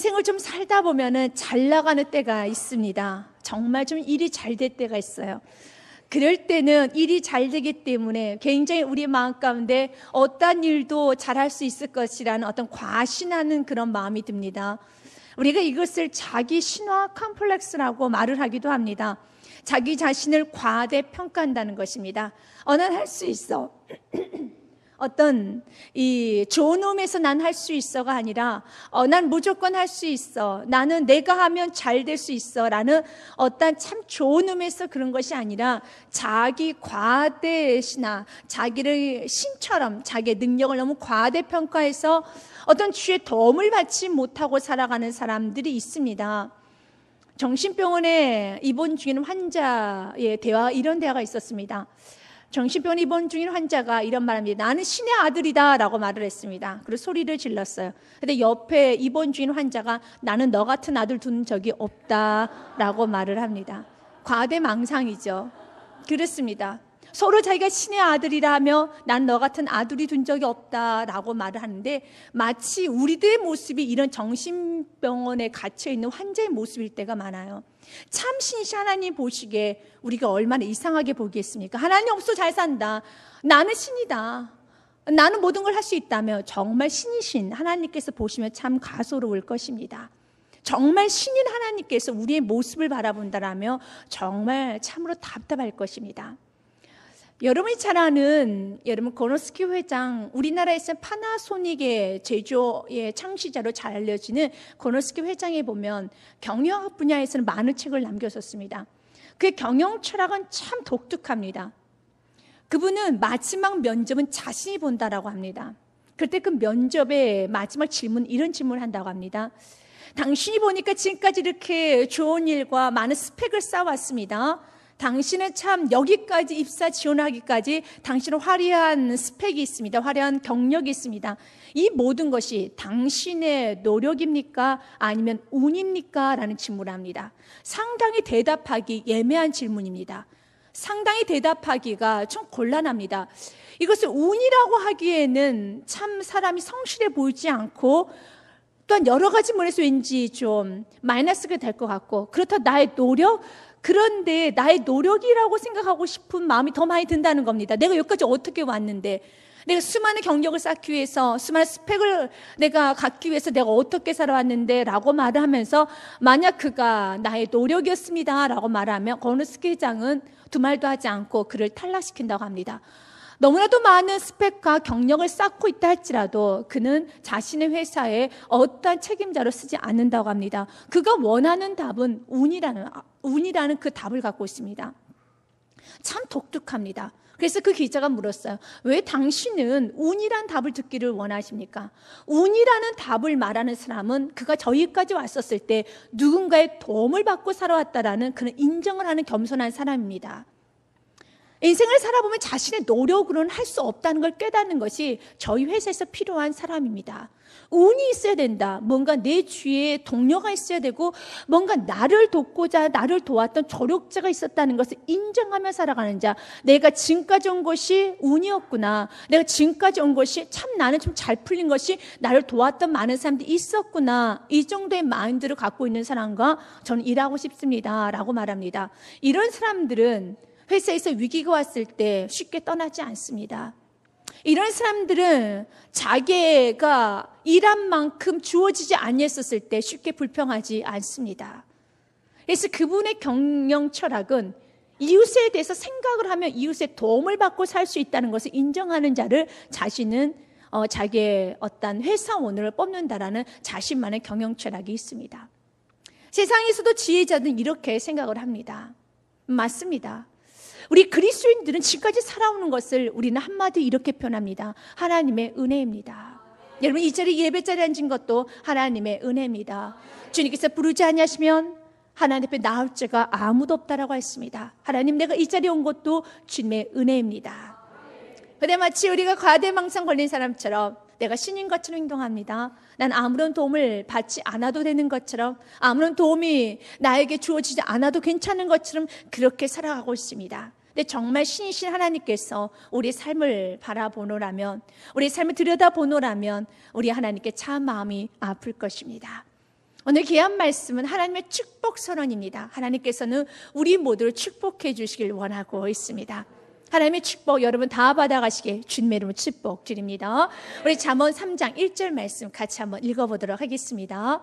인생을 좀 살다 보면은 잘 나가는 때가 있습니다. 정말 좀 일이 잘 될 때가 있어요. 그럴 때는 일이 잘 되기 때문에 굉장히 우리 마음 가운데 어떤 일도 잘할 수 있을 것이라는 어떤 과신하는 그런 마음이 듭니다. 우리가 이것을 자기 신화 컴플렉스라고 말을 하기도 합니다. 자기 자신을 과대평가한다는 것입니다. 난 할 수 있어. 어떤 이 좋은 의미에서 난 할 수 있어가 아니라 난 무조건 할 수 있어. 나는 내가 하면 잘 될 수 있어 라는 어떤 참 좋은 의미에서 그런 것이 아니라 자기 과대신화, 자기를 신처럼 자기의 능력을 너무 과대평가해서 어떤 주의 도움을 받지 못하고 살아가는 사람들이 있습니다. 정신병원에 입원 중인 환자의 대화, 이런 대화가 있었습니다. 정신병원 입원 중인 환자가 이런 말합니다. 나는 신의 아들이다 라고 말을 했습니다. 그리고 소리를 질렀어요. 근데 옆에 입원 중인 환자가 나는 너 같은 아들 둔 적이 없다 라고 말을 합니다. 과대망상이죠. 그렇습니다. 서로 자기가 신의 아들이라 하며 난 너 같은 아들이 둔 적이 없다라고 말을 하는데 마치 우리들의 모습이 이런 정신병원에 갇혀있는 환자의 모습일 때가 많아요. 참 신이신 하나님 보시기에 우리가 얼마나 이상하게 보겠습니까? 하나님 없어 잘 산다. 나는 신이다. 나는 모든 걸 할 수 있다며 정말 신이신 하나님께서 보시면 참 가소로울 것입니다. 정말 신인 하나님께서 우리의 모습을 바라본다라며 정말 참으로 답답할 것입니다. 여러분이 잘 아는 고노스키 회장, 우리나라에서 파나소닉의 제조의 창시자로 잘 알려지는 고노스키 회장에 보면 경영학 분야에서는 많은 책을 남겼었습니다. 그의 경영 철학은 참 독특합니다. 그분은 마지막 면접은 자신이 본다라고 합니다. 그때 그 면접의 마지막 질문, 이런 질문을 한다고 합니다. 당신이 보니까 지금까지 이렇게 좋은 일과 많은 스펙을 쌓아왔습니다. 당신은 참 여기까지 입사 지원하기까지 당신은 화려한 스펙이 있습니다. 화려한 경력이 있습니다. 이 모든 것이 당신의 노력입니까? 아니면 운입니까? 라는 질문을 합니다. 상당히 대답하기 예매한 질문입니다. 상당히 대답하기가 좀 곤란합니다. 이것을 운이라고 하기에는 참 사람이 성실해 보이지 않고 또한 여러 가지 면에서 왠지 좀 마이너스가 될 것 같고, 그렇다 나의 노력, 그런데 나의 노력이라고 생각하고 싶은 마음이 더 많이 든다는 겁니다. 내가 여기까지 어떻게 왔는데, 내가 수많은 경력을 쌓기 위해서, 수많은 스펙을 내가 갖기 위해서 내가 어떻게 살아왔는데 라고 말을 하면서 만약 그가 나의 노력이었습니다 라고 말하면 고노스키 회장은 두 말도 하지 않고 그를 탈락시킨다고 합니다. 너무나도 많은 스펙과 경력을 쌓고 있다 할지라도 그는 자신의 회사에 어떠한 책임자로 쓰지 않는다고 합니다. 그가 원하는 답은 운이라는 그 답을 갖고 있습니다. 참 독특합니다. 그래서 그 기자가 물었어요. 왜 당신은 운이란 답을 듣기를 원하십니까? 운이라는 답을 말하는 사람은 그가 저기까지 왔었을 때 누군가의 도움을 받고 살아왔다라는 그런 인정을 하는 겸손한 사람입니다. 인생을 살아보면 자신의 노력으로는 할 수 없다는 걸 깨닫는 것이 저희 회사에서 필요한 사람입니다. 운이 있어야 된다. 뭔가 내 주위에 동료가 있어야 되고 뭔가 나를 돕고자 나를 도왔던 조력자가 있었다는 것을 인정하며 살아가는 자. 내가 지금까지 온 것이 운이었구나. 내가 지금까지 온 것이 참 나는 좀 잘 풀린 것이 나를 도왔던 많은 사람들이 있었구나. 이 정도의 마인드를 갖고 있는 사람과 저는 일하고 싶습니다 라고 말합니다. 이런 사람들은 회사에서 위기가 왔을 때 쉽게 떠나지 않습니다. 이런 사람들은 자기가 일한 만큼 주어지지 아니했었을 때 쉽게 불평하지 않습니다. 그래서 그분의 경영 철학은 이웃에 대해서 생각을 하며 이웃의 도움을 받고 살 수 있다는 것을 인정하는 자를 자신은 자기의 어떤 회사원을 뽑는다라는 자신만의 경영 철학이 있습니다. 세상에서도 지혜자들은 이렇게 생각을 합니다. 맞습니다. 우리 그리스도인들은 지금까지 살아오는 것을 우리는 한마디 이렇게 표현합니다. 하나님의 은혜입니다. 여러분, 이 자리 예배 자리에 앉은 것도 하나님의 은혜입니다. 주님께서 부르지 아니하시면 하나님 앞에 나올 자가 아무도 없다라고 했습니다. 하나님, 내가 이 자리에 온 것도 주님의 은혜입니다. 그런데 마치 우리가 과대망상 걸린 사람처럼 내가 신인 것처럼 행동합니다. 난 아무런 도움을 받지 않아도 되는 것처럼, 아무런 도움이 나에게 주어지지 않아도 괜찮은 것처럼 그렇게 살아가고 있습니다. 근데 정말 신이신 하나님께서 우리의 삶을 바라보노라면, 우리의 삶을 들여다보노라면 우리 하나님께 참 마음이 아플 것입니다. 오늘 귀한 말씀은 하나님의 축복 선언입니다. 하나님께서는 우리 모두를 축복해 주시길 원하고 있습니다. 하나님의 축복 여러분 다 받아가시길 주님의 이름으로 축복 드립니다. 우리 잠언 3장 1절 말씀 같이 한번 읽어보도록 하겠습니다.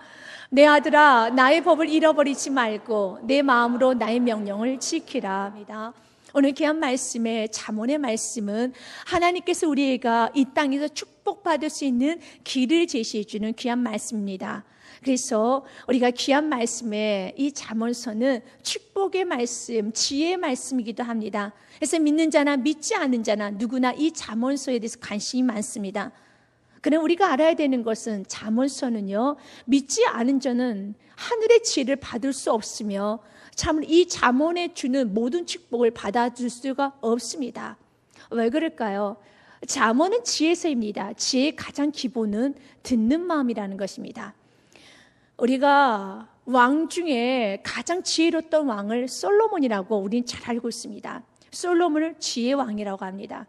내 아들아 나의 법을 잃어버리지 말고 내 마음으로 나의 명령을 지키라 합니다. 오늘 귀한 말씀의 잠언의 말씀은 하나님께서 우리가 이 땅에서 축복받을 수 있는 길을 제시해 주는 귀한 말씀입니다. 그래서 우리가 귀한 말씀에 이 잠언서는 축복의 말씀, 지혜의 말씀이기도 합니다. 그래서 믿는 자나 믿지 않는 자나 누구나 이 잠언서에 대해서 관심이 많습니다. 그러나 우리가 알아야 되는 것은 잠언서는요, 믿지 않은 자는 하늘의 지혜를 받을 수 없으며 참 이 잠언에 주는 모든 축복을 받아줄 수가 없습니다. 왜 그럴까요? 잠언은 지혜서입니다. 지혜의 가장 기본은 듣는 마음이라는 것입니다. 우리가 왕 중에 가장 지혜로웠던 왕을 솔로몬이라고 우리는 잘 알고 있습니다. 솔로몬을 지혜의 왕이라고 합니다.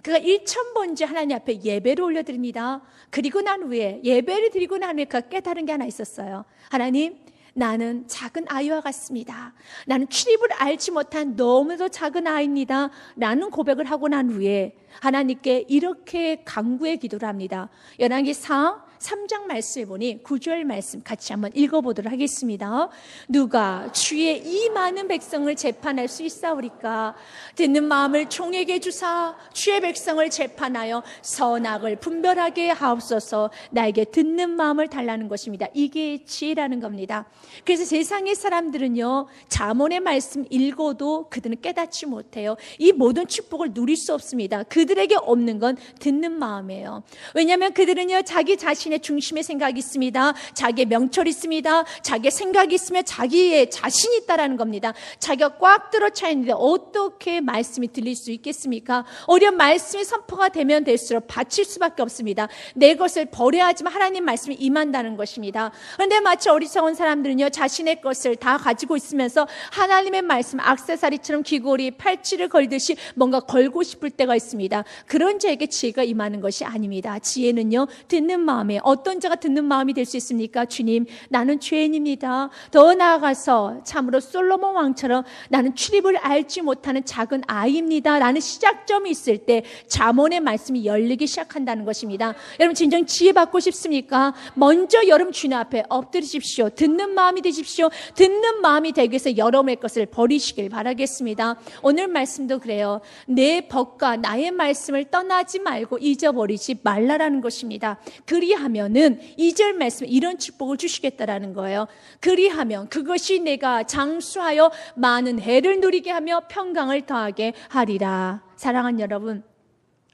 그가 1000번째 하나님 앞에 예배를 올려드립니다. 그리고 난 후에 예배를 드리고 난 후에 그가 깨달은 게 하나 있었어요. 하나님, 나는 작은 아이와 같습니다. 나는 출입을 알지 못한 너무도 작은 아이입니다. 라는 고백을 하고 난 후에 하나님께 이렇게 간구의 기도를 합니다. 열왕기상 3장 말씀에 보니 9절 말씀 같이 한번 읽어보도록 하겠습니다. 누가 주의 이 많은 백성을 재판할 수 있사오리까? 듣는 마음을 종에게 주사 주의 백성을 재판하여 선악을 분별하게 하옵소서. 나에게 듣는 마음을 달라는 것입니다. 이게 지혜라는 겁니다. 그래서 세상의 사람들은요, 잠언의 말씀 읽어도 그들은 깨닫지 못해요. 이 모든 축복을 누릴 수 없습니다. 그들에게 없는 건 듣는 마음이에요. 왜냐하면 그들은요, 자기 자신의 중심의 생각이 있습니다. 자기의 명철이 있습니다. 자기의 생각이 있으면 자기의 자신이 있다라는 겁니다. 자기가 꽉 들어차 있는데 어떻게 말씀이 들릴 수 있겠습니까? 오히려 말씀이 선포가 되면 될수록 바칠 수밖에 없습니다. 내 것을 버려야 하지만 하나님 말씀이 임한다는 것입니다. 그런데 마치 어리석은 사람들은요, 자신의 것을 다 가지고 있으면서 하나님의 말씀 액세서리처럼 귀걸이, 팔찌를 걸듯이 뭔가 걸고 싶을 때가 있습니다. 그런 자에게 지혜가 임하는 것이 아닙니다. 지혜는요, 듣는 마음에 어떤 자가 듣는 마음이 될 수 있습니까? 주님, 나는 죄인입니다. 더 나아가서 참으로 솔로몬 왕처럼 나는 출입을 알지 못하는 작은 아이입니다. 라는 시작점이 있을 때 잠언의 말씀이 열리기 시작한다는 것입니다. 여러분 진정 지혜 받고 싶습니까? 먼저 여러분 주님 앞에 엎드리십시오. 듣는 마음이 되십시오. 듣는 마음이 되기 위해서 여러분의 것을 버리시길 바라겠습니다. 오늘 말씀도 그래요. 내 법과 나의 말씀을 떠나지 말고 잊어버리지 말라라는 것입니다. 그리하면은 2절 말씀에 이런 축복을 주시겠다라는 거예요. 그리하면 그것이 내가 장수하여 많은 해를 누리게 하며 평강을 더하게 하리라. 사랑하는 여러분,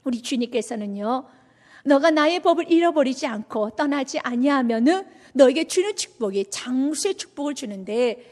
우리 주님께서는요, 너가 나의 법을 잃어버리지 않고 떠나지 아니하면은 너에게 주는 축복이 장수의 축복을 주는데,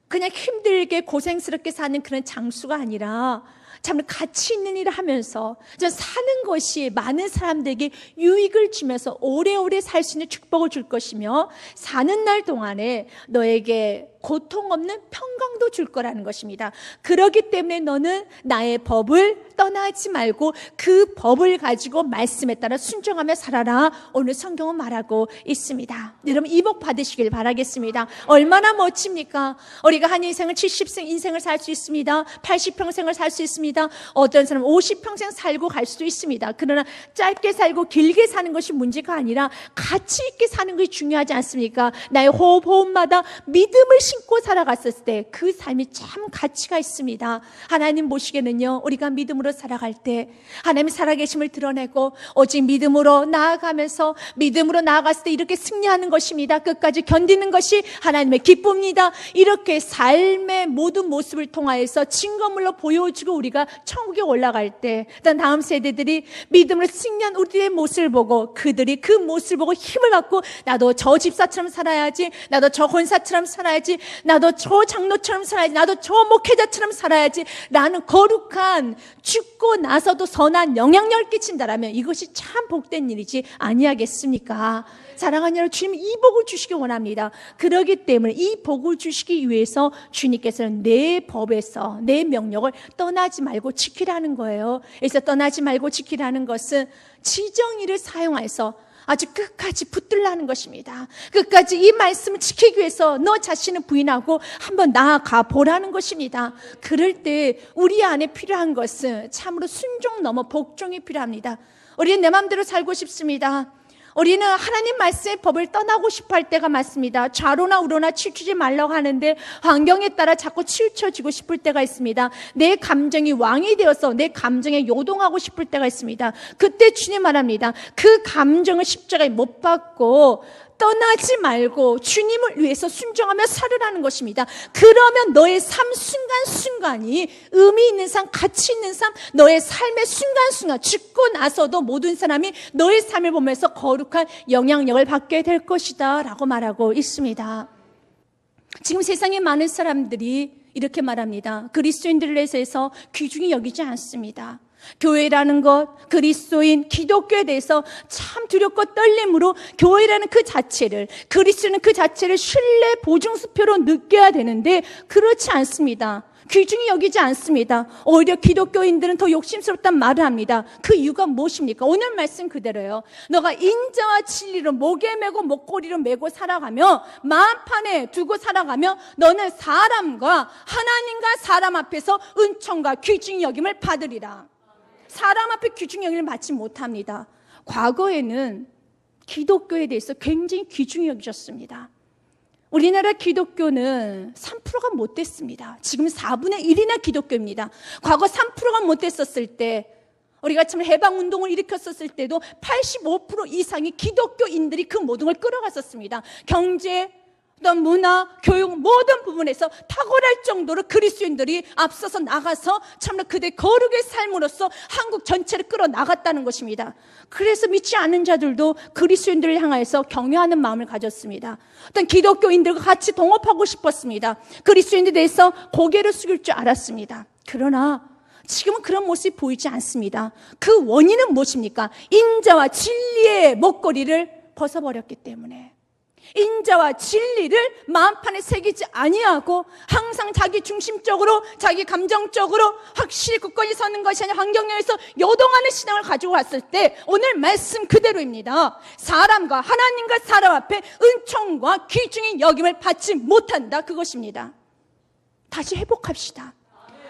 그냥 힘들게 고생스럽게 사는 그런 장수가 아니라 참 가치 있는 일을 하면서 사는 것이 많은 사람들에게 유익을 주면서 오래오래 살 수 있는 축복을 줄 것이며, 사는 날 동안에 너에게 고통 없는 평강도 줄 거라는 것입니다. 그렇기 때문에 너는 나의 법을 떠나지 말고 그 법을 가지고 말씀에 따라 순종하며 살아라. 오늘 성경은 말하고 있습니다. 여러분 이 복 받으시길 바라겠습니다. 얼마나 멋집니까? 우리가 한 인생을 70생 인생을 살 수 있습니다. 80평생을 살 수 있습니다. 어떤 사람은 50평생 살고 갈 수도 있습니다. 그러나 짧게 살고 길게 사는 것이 문제가 아니라 가치 있게 사는 것이 중요하지 않습니까? 나의 호흡마다 믿음을 신고 살아갔을 때 그 삶이 참 가치가 있습니다. 하나님 보시기에는요, 우리가 믿음으로 살아갈 때 하나님의 살아계심을 드러내고 오직 믿음으로 나아가면서 믿음으로 나아갔을 때 이렇게 승리하는 것입니다. 끝까지 견디는 것이 하나님의 기쁨입니다. 이렇게 삶의 모든 모습을 통하여서 증거물로 보여주고 우리가 천국에 올라갈 때 다음 세대들이 믿음으로 승리한 우리의 모습을 보고 그들이 그 모습을 보고 힘을 갖고 나도 저 집사처럼 살아야지, 나도 저 권사처럼 살아야지, 나도 저 장로처럼 살아야지, 나도 저 목회자처럼 살아야지 라는 거룩한 죽고 나서도 선한 영향력을 끼친다라면 이것이 참 복된 일이지 아니하겠습니까? 사랑하는 여러분, 주님 이 복을 주시기 원합니다. 그렇기 때문에 이 복을 주시기 위해서 주님께서는 내 법에서 내 명령을 떠나지 말고 지키라는 거예요. 그래서 떠나지 말고 지키라는 것은 지정의를 사용해서 아주 끝까지 붙들라는 것입니다. 끝까지 이 말씀을 지키기 위해서 너 자신을 부인하고 한번 나아가 보라는 것입니다. 그럴 때 우리 안에 필요한 것은 참으로 순종 넘어 복종이 필요합니다. 우리는 내 마음대로 살고 싶습니다. 우리는 하나님 말씀의 법을 떠나고 싶어 할 때가 많습니다. 좌로나 우로나 치우치지 말라고 하는데 환경에 따라 자꾸 치우쳐지고 싶을 때가 있습니다. 내 감정이 왕이 되어서 내 감정에 요동하고 싶을 때가 있습니다. 그때 주님 말합니다. 그 감정을 십자가에 못 박고 떠나지 말고 주님을 위해서 순종하며 살으라는 것입니다. 그러면 너의 삶 순간순간이 의미 있는 삶, 가치 있는 삶, 너의 삶의 순간순간, 죽고 나서도 모든 사람이 너의 삶을 보면서 거룩한 영향력을 받게 될 것이다 라고 말하고 있습니다. 지금 세상에 많은 사람들이 이렇게 말합니다. 그리스도인들에 대해서 귀중히 여기지 않습니다. 교회라는 것, 그리스도인, 기독교에 대해서 참 두렵고 떨림으로 교회라는 그 자체를, 그리스도는 그 자체를 신뢰 보증수표로 느껴야 되는데 그렇지 않습니다. 귀중히 여기지 않습니다. 오히려 기독교인들은 더 욕심스럽단 말을 합니다. 그 이유가 무엇입니까? 오늘 말씀 그대로예요. 너가 인자와 진리로 목에 메고 목걸이로 메고 살아가며 마음판에 두고 살아가며 너는 사람과 하나님과 사람 앞에서 은총과 귀중히 여김을 받으리라. 사람 앞에 귀중히 여김을 받지 못합니다. 과거에는 기독교에 대해서 굉장히 귀중히 여기셨습니다. 우리나라 기독교는 3%가 못 됐습니다. 지금 4분의 1이나 기독교입니다. 과거 3%가 못 됐었을 때, 우리가 참 해방운동을 일으켰었을 때도 85% 이상의 기독교인들이 그 모든 걸 끌어갔었습니다. 경제, 어떤 문화, 교육 모든 부분에서 탁월할 정도로 그리스도인들이 앞서서 나가서 참으로 그들의 거룩의 삶으로서 한국 전체를 끌어나갔다는 것입니다. 그래서 믿지 않는 자들도 그리스도인들을 향해서 경외하는 마음을 가졌습니다. 어떤 기독교인들과 같이 동업하고 싶었습니다. 그리스도인들에 대해서 고개를 숙일 줄 알았습니다. 그러나 지금은 그런 모습이 보이지 않습니다. 그 원인은 무엇입니까? 인자와 진리의 목걸이를 벗어버렸기 때문에, 인자와 진리를 마음판에 새기지 아니하고 항상 자기 중심적으로, 자기 감정적으로 확실히 굳건히 서는 것이 아니라 환경에서 요동하는 신앙을 가지고 왔을 때 오늘 말씀 그대로입니다. 사람과 하나님과 사람 앞에 은총과 귀중히 여김을 받지 못한다, 그것입니다. 다시 회복합시다.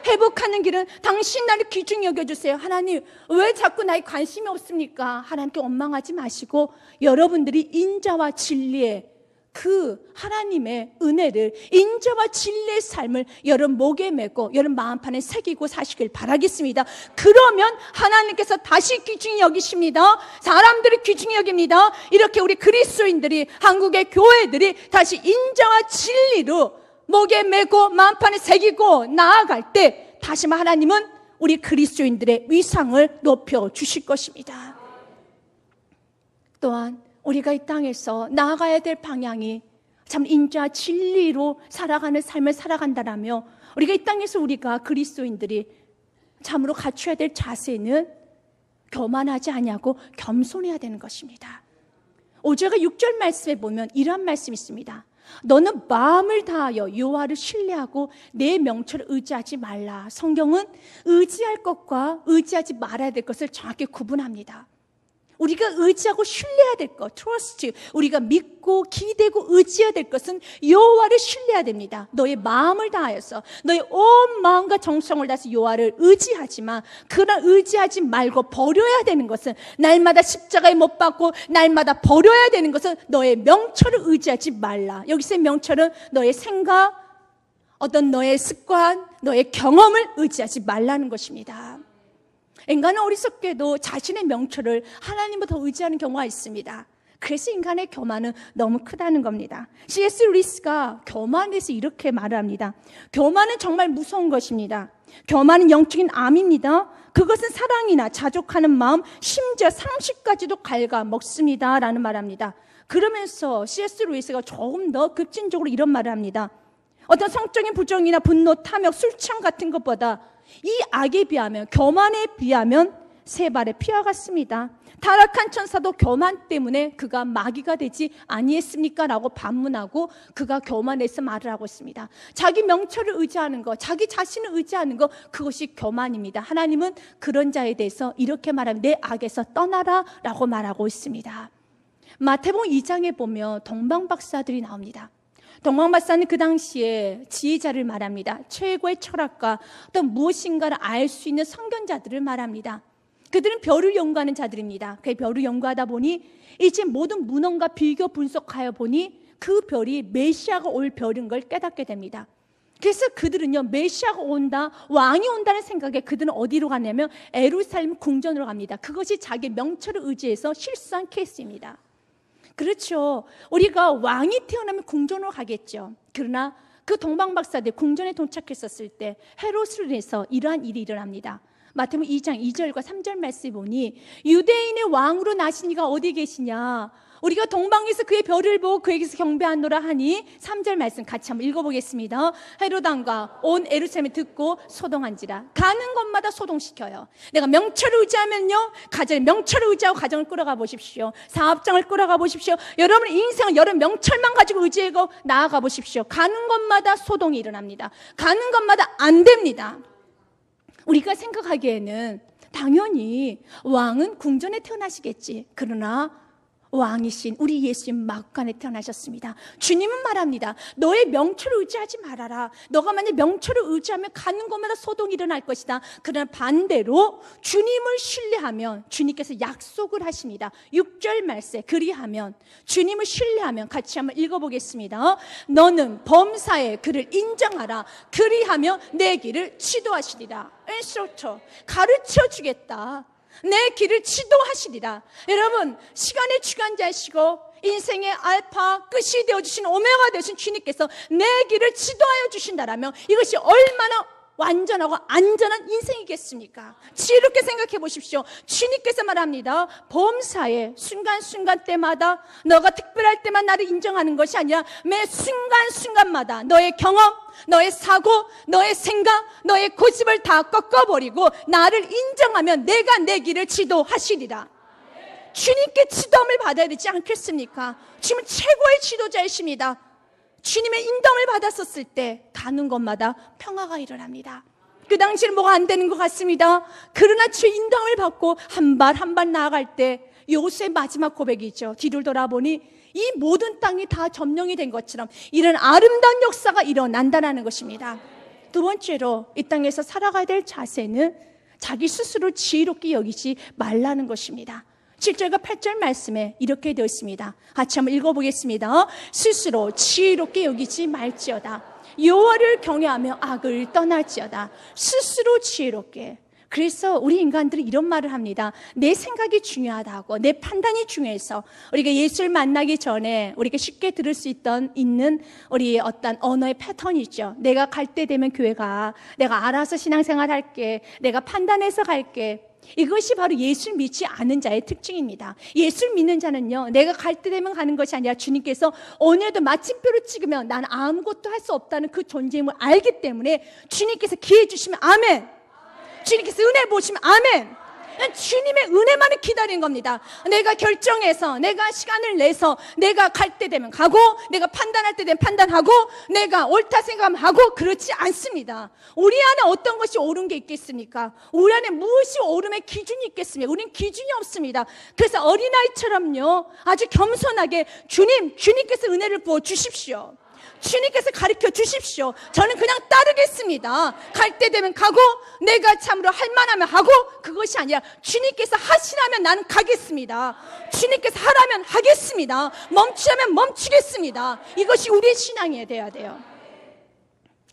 회복하는 길은 당신 나를 귀중히 여겨주세요. 하나님, 왜 자꾸 나에 관심이 없습니까? 하나님께 원망하지 마시고 여러분들이 인자와 진리의 그 하나님의 은혜를, 인자와 진리의 삶을 여러분 목에 메고 여러분 마음판에 새기고 사시길 바라겠습니다. 그러면 하나님께서 다시 귀중히 여기십니다. 사람들이 귀중히 여깁니다. 이렇게 우리 그리스도인들이, 한국의 교회들이 다시 인자와 진리로 목에 메고 마음판에 새기고 나아갈 때 다시 하나님은 우리 그리스도인들의 위상을 높여 주실 것입니다. 또한 우리가 이 땅에서 나아가야 될 방향이 참 인자 진리로 살아가는 삶을 살아간다라며, 우리가 이 땅에서 우리가 그리스도인들이 참으로 갖춰야 될 자세는 교만하지 아니하고 겸손해야 되는 것입니다. 5절과 6절 말씀에 보면 이러한 말씀이 있습니다. 너는 마음을 다하여 여호와를 신뢰하고 내 명철을 의지하지 말라. 성경은 의지할 것과 의지하지 말아야 될 것을 정확히 구분합니다. 우리가 의지하고 신뢰해야 될 것, trust, 우리가 믿고 기대고 의지해야 될 것은 여호와를 신뢰해야 됩니다. 너의 마음을 다하여서, 너의 온 마음과 정성을 다해서 여호와를 의지하지만, 그러나 의지하지 말고 버려야 되는 것은, 날마다 십자가에 못 박고 날마다 버려야 되는 것은 너의 명철을 의지하지 말라. 여기서의 명철은 너의 생각, 어떤 너의 습관, 너의 경험을 의지하지 말라는 것입니다. 인간은 어리석게도 자신의 명철을 하나님보다 더 의지하는 경우가 있습니다. 그래서 인간의 교만은 너무 크다는 겁니다. C.S. 루이스가 교만에 대해서 이렇게 말을 합니다. 교만은 정말 무서운 것입니다. 교만은 영적인 암입니다. 그것은 사랑이나 자족하는 마음, 심지어 상식까지도 갉아먹습니다 라는 말을 합니다. 그러면서 C.S. 루이스가 조금 더 급진적으로 이런 말을 합니다. 어떤 성적인 부정이나 분노, 탐욕, 술 취함 같은 것보다 이 악에 비하면, 교만에 비하면 세 발의 피와 같습니다. 타락한 천사도 교만 때문에 그가 마귀가 되지 아니했습니까? 라고 반문하고 그가 교만해서 말을 하고 있습니다. 자기 명철을 의지하는 것, 자기 자신을 의지하는 것, 그것이 교만입니다. 하나님은 그런 자에 대해서 이렇게 말하면 내 악에서 떠나라 라고 말하고 있습니다. 마태복음 2장에 보면 동방박사들이 나옵니다. 동방박사는 그 당시에 지혜자를 말합니다. 최고의 철학가, 또 무엇인가를 알 수 있는 선견자들을 말합니다. 그들은 별을 연구하는 자들입니다. 그 별을 연구하다 보니 이제 모든 문헌과 비교 분석하여 보니 그 별이 메시아가 올 별인 걸 깨닫게 됩니다. 그래서 그들은요, 메시아가 온다, 왕이 온다는 생각에 그들은 어디로 가냐면 예루살렘 궁전으로 갑니다. 그것이 자기 명철을 의지해서 실수한 케이스입니다. 그렇죠. 우리가 왕이 태어나면 궁전으로 가겠죠. 그러나 그 동방박사들 궁전에 도착했었을 때 헤롯으로 인해서 이러한 일이 일어납니다. 마태복음 2장 2절과 3절 말씀을 보니 유대인의 왕으로 나신 이가 어디 계시냐, 우리가 동방에서 그의 별을 보고 그에게서 경배하노라 하니 3절 말씀 같이 한번 읽어보겠습니다. 헤롯 왕과 온 예루살렘이 듣고 소동한지라. 가는 곳마다 소동시켜요. 내가 명철을 의지하면요, 가정에 명철을 의지하고 가정을 끌어가 보십시오. 사업장을 끌어가 보십시오. 여러분의 인생은 여러분 명철만 가지고 의지하고 나아가 보십시오. 가는 곳마다 소동이 일어납니다. 가는 곳마다 안 됩니다. 우리가 생각하기에는 당연히 왕은 궁전에 태어나시겠지. 그러나 왕이신 우리 예수님 막간에 태어나셨습니다. 주님은 말합니다. 너의 명철을 의지하지 말아라. 너가 만약 명철을 의지하면 가는 곳마다 소동이 일어날 것이다. 그러나 반대로 주님을 신뢰하면 주님께서 약속을 하십니다. 6절 말씀, 그리하면, 주님을 신뢰하면 같이 한번 읽어보겠습니다. 너는 범사에 그를 인정하라. 그리하면 내 길을 지도하시리라. 인스트럭터, 가르쳐 주겠다. 내 길을 지도하시리라. 여러분, 시간의 주관자이시고 인생의 알파 끝이 되어주신 오메가 되신 주님께서 내 길을 지도하여 주신다라면 이것이 얼마나 완전하고 안전한 인생이겠습니까? 지혜롭게 생각해 보십시오. 주님께서 말합니다. 범사에 순간순간 때마다 너가 특별할 때만 나를 인정하는 것이 아니라 매 순간순간마다 너의 경험, 너의 사고, 너의 생각, 너의 고집을 다 꺾어버리고 나를 인정하면 내가 내 길을 지도하시리라. 주님께 지도함을 받아야 되지 않겠습니까? 주님은 최고의 지도자이십니다. 주님의 인도함을 받았었을 때 가는 곳마다 평화가 일어납니다. 그 당시에는 뭐가 안 되는 것 같습니다. 그러나 주의 인도함을 받고 한 발 한 발 나아갈 때 요셉의 마지막 고백이죠. 뒤를 돌아보니 이 모든 땅이 다 점령이 된 것처럼 이런 아름다운 역사가 일어난다는 것입니다. 두 번째로 이 땅에서 살아가야 될 자세는 자기 스스로 지혜롭게 여기지 말라는 것입니다. 7절과 8절 말씀에 이렇게 되어 있습니다. 같이 한번 읽어보겠습니다. 스스로 지혜롭게 여기지 말지어다. 여호와를 경외하며 악을 떠날지어다. 스스로 지혜롭게. 그래서 우리 인간들은 이런 말을 합니다. 내 생각이 중요하다고, 내 판단이 중요해서 우리가 예수를 만나기 전에 우리가 쉽게 들을 수 있는 우리 어떤 언어의 패턴이 있죠. 내가 갈 때 되면 교회 가, 내가 알아서 신앙생활 할게, 내가 판단해서 갈게. 이것이 바로 예수를 믿지 않은 자의 특징입니다. 예수를 믿는 자는요, 내가 갈 때 되면 가는 것이 아니라 주님께서 오늘도 마침표를 찍으면 나는 아무것도 할 수 없다는 그 존재임을 알기 때문에 주님께서 기회 주시면 아멘, 주님께서 은혜 보시면 아멘. 주님의 은혜만을 기다리는 겁니다. 내가 결정해서, 내가 시간을 내서, 내가 갈 때 되면 가고, 내가 판단할 때 되면 판단하고, 내가 옳다 생각하면 하고, 그렇지 않습니다. 우리 안에 어떤 것이 옳은 게 있겠습니까? 우리 안에 무엇이 옳음의 기준이 있겠습니까? 우리는 기준이 없습니다. 그래서 어린아이처럼요, 아주 겸손하게 주님께서 은혜를 부어 주십시오. 주님께서 가르쳐 주십시오. 저는 그냥 따르겠습니다. 갈 때 되면 가고, 내가 참으로 할 만하면 하고, 그것이 아니라 주님께서 하시라면 나는 가겠습니다. 주님께서 하라면 하겠습니다. 멈추라면 멈추겠습니다. 이것이 우리의 신앙이 돼야 돼요.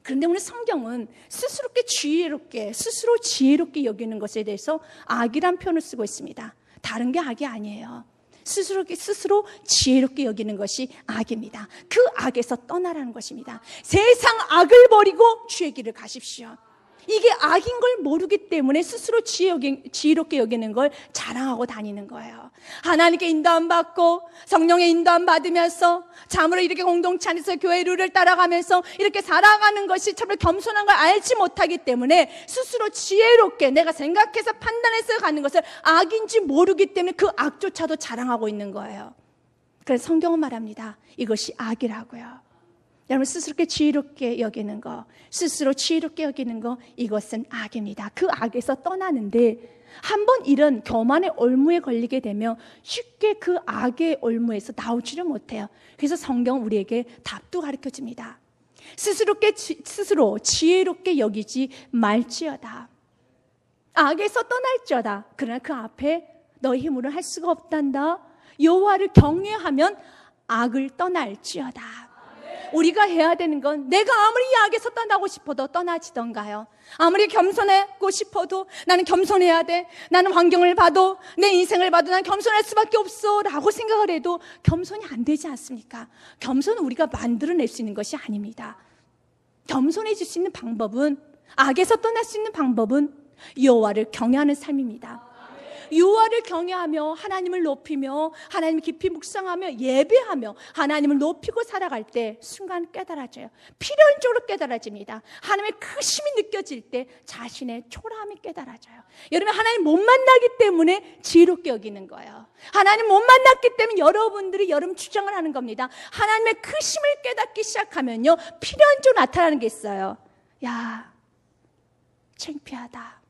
그런데 오늘 성경은 스스로 지혜롭게 여기는 것에 대해서 악이란 표현을 쓰고 있습니다. 다른 게 악이 아니에요. 스스로 지혜롭게 여기는 것이 악입니다. 그 악에서 떠나라는 것입니다. 세상 악을 버리고 주의 길을 가십시오. 이게 악인 걸 모르기 때문에 스스로 지혜롭게 여기는 걸 자랑하고 다니는 거예요. 하나님께 인도함 받고 성령의 인도함 받으면서 참으로 이렇게 공동체 안에서 교회 룰을 따라가면서 이렇게 살아가는 것이 참으로 겸손한 걸 알지 못하기 때문에 스스로 지혜롭게 내가 생각해서 판단해서 가는 것을 악인지 모르기 때문에 그 악조차도 자랑하고 있는 거예요. 그래서 성경은 말합니다. 이것이 악이라고요. 여러분, 스스로 지혜롭게 여기는 거, 스스로 지혜롭게 여기는 거, 이것은 악입니다. 그 악에서 떠나는데 한번 이런 교만의 올무에 걸리게 되면 쉽게 그 악의 올무에서 나오지를 못해요. 그래서 성경은 우리에게 답도 가르쳐줍니다. 스스로 지혜롭게 여기지 말지어다. 악에서 떠날지어다. 그러나 그 앞에 너희 힘으로 할 수가 없단다. 여호와를 경외하면 악을 떠날지어다. 우리가 해야 되는 건 내가 아무리 이 악에서 떠나고 싶어도 떠나지던가요. 아무리 겸손하고 싶어도 나는 겸손해야 돼. 나는 환경을 봐도 내 인생을 봐도 난 겸손할 수밖에 없어 라고 생각을 해도 겸손이 안 되지 않습니까? 겸손은 우리가 만들어낼 수 있는 것이 아닙니다. 겸손해질 수 있는 방법은, 악에서 떠날 수 있는 방법은 여호와를 경외하는 삶입니다. 여호와를 경외하며 하나님을 높이며 하나님을 깊이 묵상하며 예배하며 하나님을 높이고 살아갈 때 순간 깨달아져요. 필연적으로 깨달아집니다. 하나님의 크심이 느껴질 때 자신의 초라함이 깨달아져요. 여러분, 하나님 못 만나기 때문에 지혜롭게 여기는 거예요. 하나님 못 만났기 때문에 여러분들이 여러분 주장을 하는 겁니다. 하나님의 크심을 깨닫기 시작하면요, 필연적으로 나타나는 게 있어요. 야, 창피하다.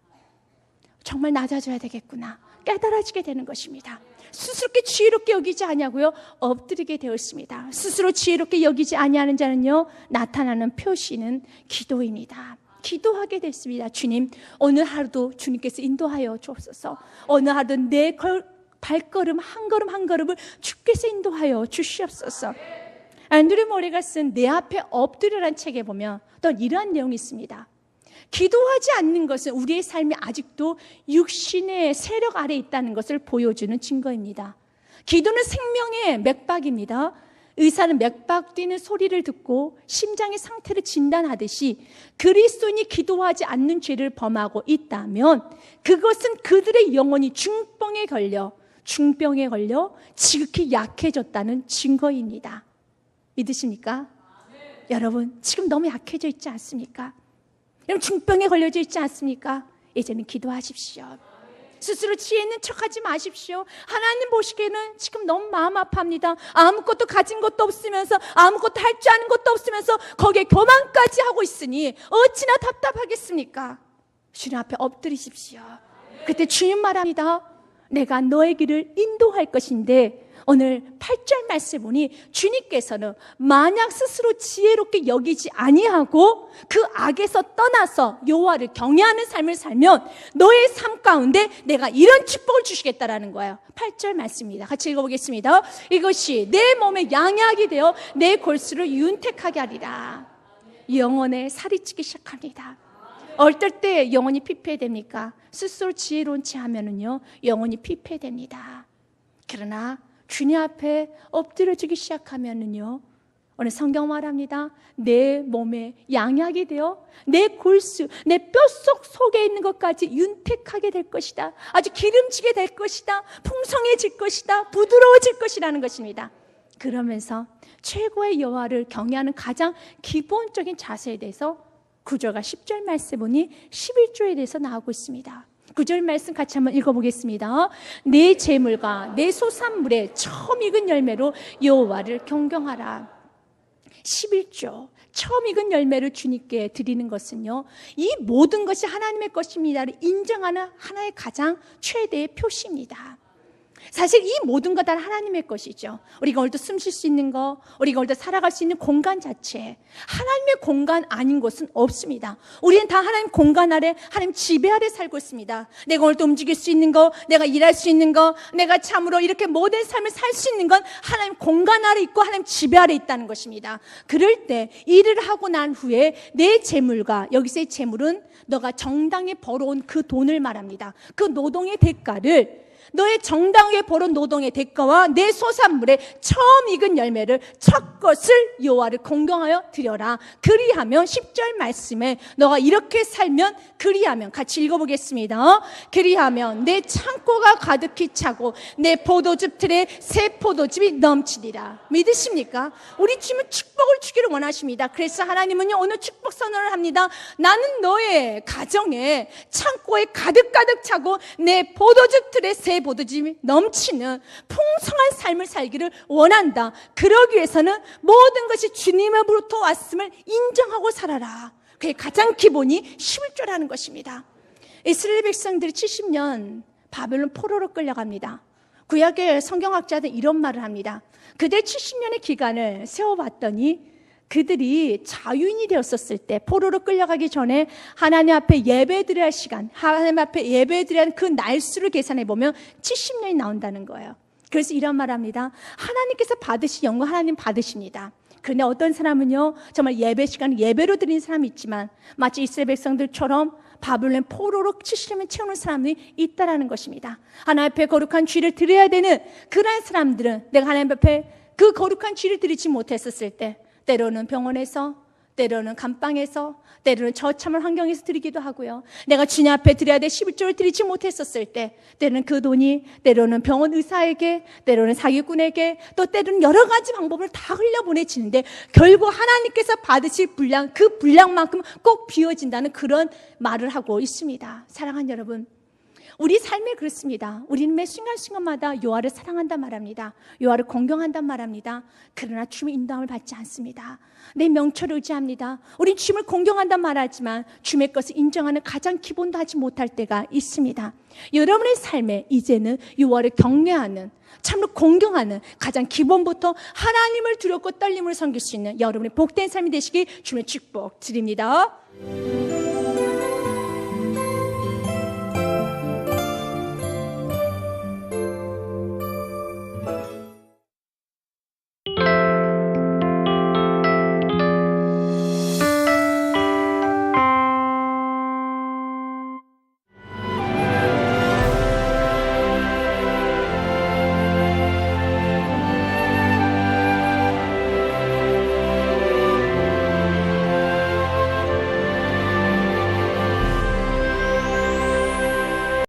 정말 낮아져야 되겠구나. 깨달아지게 되는 것입니다. 스스롭게 지혜롭게 여기지 아니하고요, 엎드리게 되었습니다. 스스로 지혜롭게 여기지 아니하는 자는요, 나타나는 표시는 기도입니다. 기도하게 됐습니다. 주님, 오늘 하루도 주님께서 인도하여 주옵소서. 오늘 하루도 내 발걸음 한 걸음 한 걸음을 주께서 인도하여 주시옵소서. 앤드류 모레가 쓴 내 앞에 엎드려란 책에 보면 또 이러한 내용이 있습니다. 기도하지 않는 것은 우리의 삶이 아직도 육신의 세력 아래에 있다는 것을 보여주는 증거입니다. 기도는 생명의 맥박입니다. 의사는 맥박 뛰는 소리를 듣고 심장의 상태를 진단하듯이 그리스도인이 기도하지 않는 죄를 범하고 있다면 그것은 그들의 영혼이 중병에 걸려 지극히 약해졌다는 증거입니다. 믿으십니까? 여러분, 지금 너무 약해져 있지 않습니까? 여러분, 중병에 걸려져 있지 않습니까? 이제는 기도하십시오. 스스로 지혜 있는 척하지 마십시오. 하나님 보시기에는 지금 너무 마음 아파합니다. 아무것도 가진 것도 없으면서, 아무것도 할 줄 아는 것도 없으면서 거기에 교만까지 하고 있으니 어찌나 답답하겠습니까? 주님 앞에 엎드리십시오. 그때 주님 말합니다. 내가 너의 길을 인도할 것인데, 오늘 8절 말씀 보니 주님께서는 만약 스스로 지혜롭게 여기지 아니하고 그 악에서 떠나서 여호와를 경외하는 삶을 살면 너의 삶 가운데 내가 이런 축복을 주시겠다라는 거예요. 8절 말씀입니다. 같이 읽어보겠습니다. 이것이 내 몸에 양약이 되어 내 골수를 윤택하게 하리라. 영혼에 살이 찌기 시작합니다. 어떨 때 영혼이 피폐됩니까? 스스로 지혜로운 채 하면은요, 영혼이 피폐됩니다. 그러나 주님 앞에 엎드려주기 시작하면은요, 오늘 성경 말합니다. 내 몸에 양약이 되어 내 골수, 내 뼛속 속에 있는 것까지 윤택하게 될 것이다. 아주 기름지게 될 것이다. 풍성해질 것이다. 부드러워질 것이라는 것입니다. 그러면서 최고의 여호와를 경외하는 가장 기본적인 자세에 대해서 9절과 10절 말씀 보니 11조에 대해서 나오고 있습니다. 9절 말씀 같이 한번 읽어보겠습니다. 내 재물과 내 소산물의 처음 익은 열매로 여호와를 경경하라. 11조 처음 익은 열매를 주님께 드리는 것은요, 이 모든 것이 하나님의 것입니다를 인정하는 하나의 가장 최대의 표시입니다. 사실 이 모든 것 다 하나님의 것이죠. 우리가 오늘도 숨 쉴 수 있는 거, 우리가 오늘도 살아갈 수 있는 공간 자체, 하나님의 공간 아닌 곳은 없습니다. 우리는 다 하나님 공간 아래, 하나님 지배 아래 살고 있습니다. 내가 오늘도 움직일 수 있는 거, 내가 일할 수 있는 거, 내가 참으로 이렇게 모든 삶을 살 수 있는 건 하나님 공간 아래 있고 하나님 지배 아래 있다는 것입니다. 그럴 때 일을 하고 난 후에 내 재물과, 여기서의 재물은 너가 정당히 벌어온 그 돈을 말합니다. 그 노동의 대가를, 너의 정당하게 벌은 노동의 대가와 내 소산물의 처음 익은 열매를 첫 것을 여호와를 공경하여 드려라. 그리하면 10절 말씀에 너가 이렇게 살면, 그리하면 같이 읽어보겠습니다. 그리하면 내 창고가 가득히 차고 내 포도즙 틀에 새 포도즙이 넘치리라. 믿으십니까? 우리 주님은 축복을 주기를 원하십니다. 그래서 하나님은요, 오늘 축복 선언을 합니다. 나는 너의 가정에 창고에 가득 차고 내 포도즙 틀에 새 포도즙이 넘치는 풍성한 삶을 살기를 원한다. 그러기 위해서는 모든 것이 주님으로부터 왔음을 인정하고 살아라. 그의 가장 기본이 11조라는 것입니다. 이스라엘 백성들이 70년 바벨론 포로로 끌려갑니다. 구약의 성경학자들은 이런 말을 합니다. 그들 70년의 기간을 세워봤더니 그들이 자유인이 되었었을 때, 포로로 끌려가기 전에 하나님 앞에 예배드려야 할 시간, 하나님 앞에 예배드려야 할 그 날수를 계산해 보면 70년이 나온다는 거예요. 그래서 이런 말을 합니다. 하나님께서 받으신 영광 하나님 받으십니다. 그런데 어떤 사람은요, 정말 예배 시간을 예배로 드리는 사람이 있지만 마치 이스라엘 백성들처럼 바벨론 포로로 70년을 채우는 사람들이 있다라는 것입니다. 하나님 앞에 거룩한 쥐를 드려야 되는 그러한 사람들은 내가 하나님 앞에 그 거룩한 쥐를 드리지 못했었을 때, 때로는 병원에서, 때로는 감방에서, 때로는 저참한 환경에서 드리기도 하고요. 내가 주님 앞에 드려야 될 11조를 드리지 못했었을 때, 때로는 그 돈이, 때로는 병원 의사에게, 때로는 사기꾼에게, 또 때로는 여러 가지 방법을 다 흘려보내지는데 결국 하나님께서 받으실 분량, 그 분량만큼 꼭 비워진다는 그런 말을 하고 있습니다. 사랑하는 여러분, 우리 삶에 그렇습니다. 우리는 매 순간순간마다 여호와를 사랑한단 말합니다. 여호와를 공경한단 말합니다. 그러나 주님의 인도함을 받지 않습니다. 내 명철을 의지합니다. 우린 주님을 공경한단 말하지만 주님의 것을 인정하는 가장 기본도 하지 못할 때가 있습니다. 여러분의 삶에 이제는 여호와를 경외하는, 참으로 공경하는 가장 기본부터 하나님을 두렵고 떨림으로 섬길 수 있는 여러분의 복된 삶이 되시길 주님의 축복 드립니다.